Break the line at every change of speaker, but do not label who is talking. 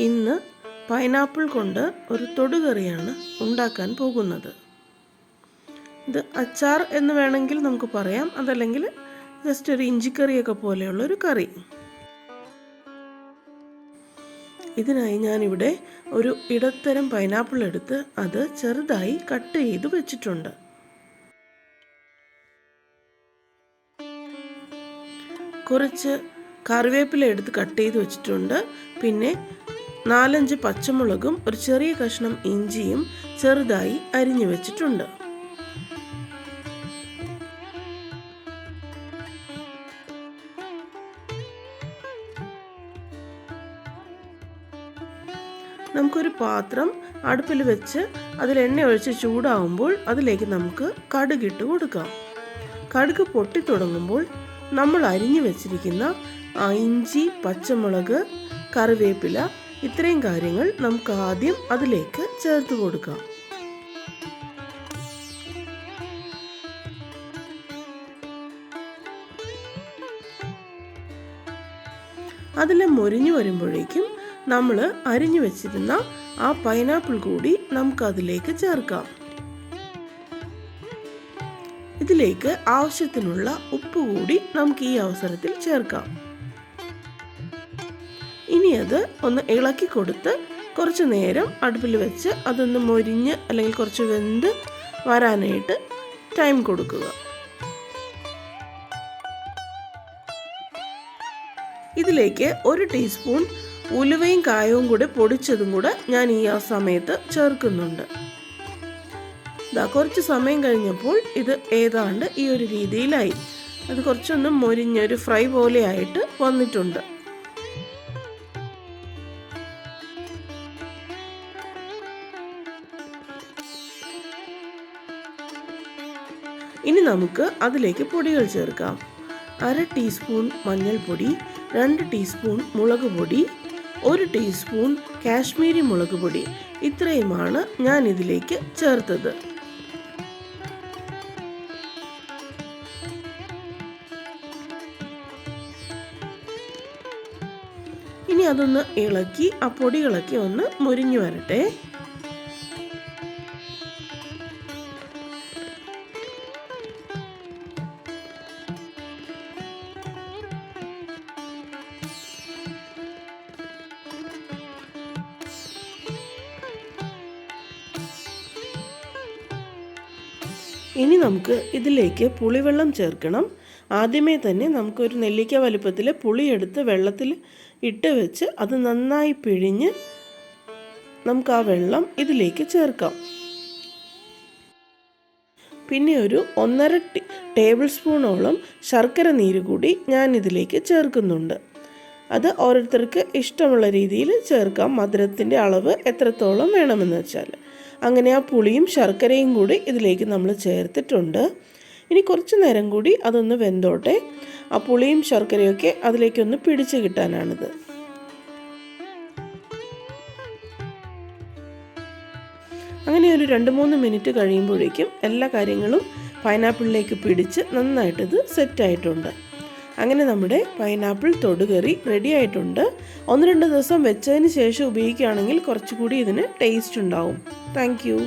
ഇന്ന് പൈനാപ്പിൾ കൊണ്ട് ഒരു തൊടുകറിയാണ് ഉണ്ടാക്കാൻ പോകുന്നത്. ഇത് അച്ചാർ എന്ന് വേണമെങ്കിൽ നമുക്ക് പറയാം, അതല്ലെങ്കിൽ ജസ്റ്റ് ഒരു ഇഞ്ചിക്കറിയൊക്കെ പോലെയുള്ളൊരു കറി. ഇതിനായി ഞാനിവിടെ ഒരു ഇടത്തരം പൈനാപ്പിൾ എടുത്ത് അത് ചെറുതായി കട്ട് ചെയ്ത് വെച്ചിട്ടുണ്ട്. കുറച്ച് കറിവേപ്പില എടുത്ത് കട്ട് ചെയ്ത് വെച്ചിട്ടുണ്ട്. പിന്നെ 4-5 പച്ചമുളകും ഒരു ചെറിയ കഷ്ണം ഇഞ്ചിയും ചെറുതായി അരിഞ്ഞു വെച്ചിട്ടുണ്ട്. നമുക്കൊരു പാത്രം അടുപ്പിൽ വെച്ച് അതിൽ എണ്ണ ഒഴിച്ച് ചൂടാവുമ്പോൾ അതിലേക്ക് നമുക്ക് കടുകിട്ട് കൊടുക്കാം. കടുക് പൊട്ടി തുടങ്ങുമ്പോൾ നമ്മൾ അരിഞ്ഞു വെച്ചിരിക്കുന്ന ഇഞ്ചി, പച്ചമുളക്, കറിവേപ്പില ഇത്രയും കാര്യങ്ങൾ നമുക്ക് ആദ്യം അതിലേക്ക് ചേർത്ത് കൊടുക്കാം. അതെല്ലാം മൊരിഞ്ഞു വരുമ്പോഴേക്കും നമ്മൾ അരിഞ്ഞു വെച്ചിരുന്ന ആ പൈനാപ്പിൾ കൂടി നമുക്കതിലേക്ക് ചേർക്കാം. ഇതിലേക്ക് ആവശ്യത്തിനുള്ള ഉപ്പ് കൂടി നമുക്ക് ഈ അവസരത്തിൽ ചേർക്കാം. ഇനി അത് ഒന്ന് ഇളക്കി കൊടുത്ത് കുറച്ച് നേരം അടുപ്പിൽ വെച്ച് അതൊന്ന് മൊരിഞ്ഞ് അല്ലെങ്കിൽ കുറച്ച് വെന്ത് വരാനായിട്ട് ടൈം കൊടുക്കുക. ഇതിലേക്ക് 1 ടീസ്പൂൺ ഉലുവയും കായവും കൂടെ പൊടിച്ചതും കൂടെ ഞാൻ ഈ സമയത്ത് ചേർക്കുന്നുണ്ട്. കുറച്ച് സമയം കഴിഞ്ഞപ്പോൾ ഇത് ഏതാണ്ട് ഈ ഒരു രീതിയിലായി. അത് കുറച്ചൊന്ന് മൊരിഞ്ഞൊരു ഫ്രൈ പോലെ ആയിട്ട് വന്നിട്ടുണ്ട്. ഇനി നമുക്ക് അതിലേക്ക് പൊടികൾ ചേർക്കാം. 1/2 ടീസ്പൂൺ മഞ്ഞൾപ്പൊടി, 2 ടീസ്പൂൺ മുളക് പൊടി, 1 ടീസ്പൂൺ കാശ്മീരി മുളക് പൊടി, ഇത്രയുമാണ് ഞാൻ ഇതിലേക്ക് ചേർത്തത്. ഇനി അതൊന്ന് ഇളക്കി ആ പൊടികളൊക്കെ ഒന്ന് മൊരിഞ്ഞു വരട്ടെ. ഇനി നമുക്ക് ഇതിലേക്ക് പുളിവെള്ളം ചേർക്കണം. ആദ്യമേ തന്നെ നമുക്കൊരു നെല്ലിക്ക വലുപ്പത്തിൽ പുളിയെടുത്ത് വെള്ളത്തിൽ ഇട്ട് വെച്ച് അത് നന്നായി പിഴിഞ്ഞ് നമുക്ക് ആ വെള്ളം ഇതിലേക്ക് ചേർക്കാം. പിന്നെ ഒരു 1.5 ടേബിൾ സ്പൂണോളം ശർക്കര നീര് കൂടി ഞാൻ ഇതിലേക്ക് ചേർക്കുന്നുണ്ട്. അത് ഓരോരുത്തർക്ക് ഇഷ്ടമുള്ള രീതിയിൽ ചേർക്കാം, മധുരത്തിൻ്റെ അളവ് എത്രത്തോളം വേണമെന്ന് വെച്ചാൽ. അങ്ങനെ ആ പുളിയും ശർക്കരയും കൂടി ഇതിലേക്ക് നമ്മൾ ചേർത്തിട്ടുണ്ട്. ഇനി കുറച്ച് നേരം കൂടി അതൊന്ന് വെന്തോട്ടെ. ആ പുളിയും ശർക്കരയൊക്കെ അതിലേക്കൊന്ന് പിടിച്ച് കിട്ടാനാണിത്. അങ്ങനെ ഒരു 2-3 മിനിറ്റ് കഴിയുമ്പോഴേക്കും എല്ലാ കാര്യങ്ങളും പൈനാപ്പിളിലേക്ക് പിടിച്ച് നന്നായിട്ടിത് സെറ്റായിട്ടുണ്ട്. അങ്ങനെ നമ്മുടെ പൈനാപ്പിൾ തൊടുകറി റെഡി ആയിട്ടുണ്ട്. 1-2 ദിവസം വെച്ചതിന് ശേഷം ഉപയോഗിക്കുകയാണെങ്കിൽ കുറച്ചുകൂടി ഇതിന് ടേസ്റ്റ് ഉണ്ടാവും. Thank you.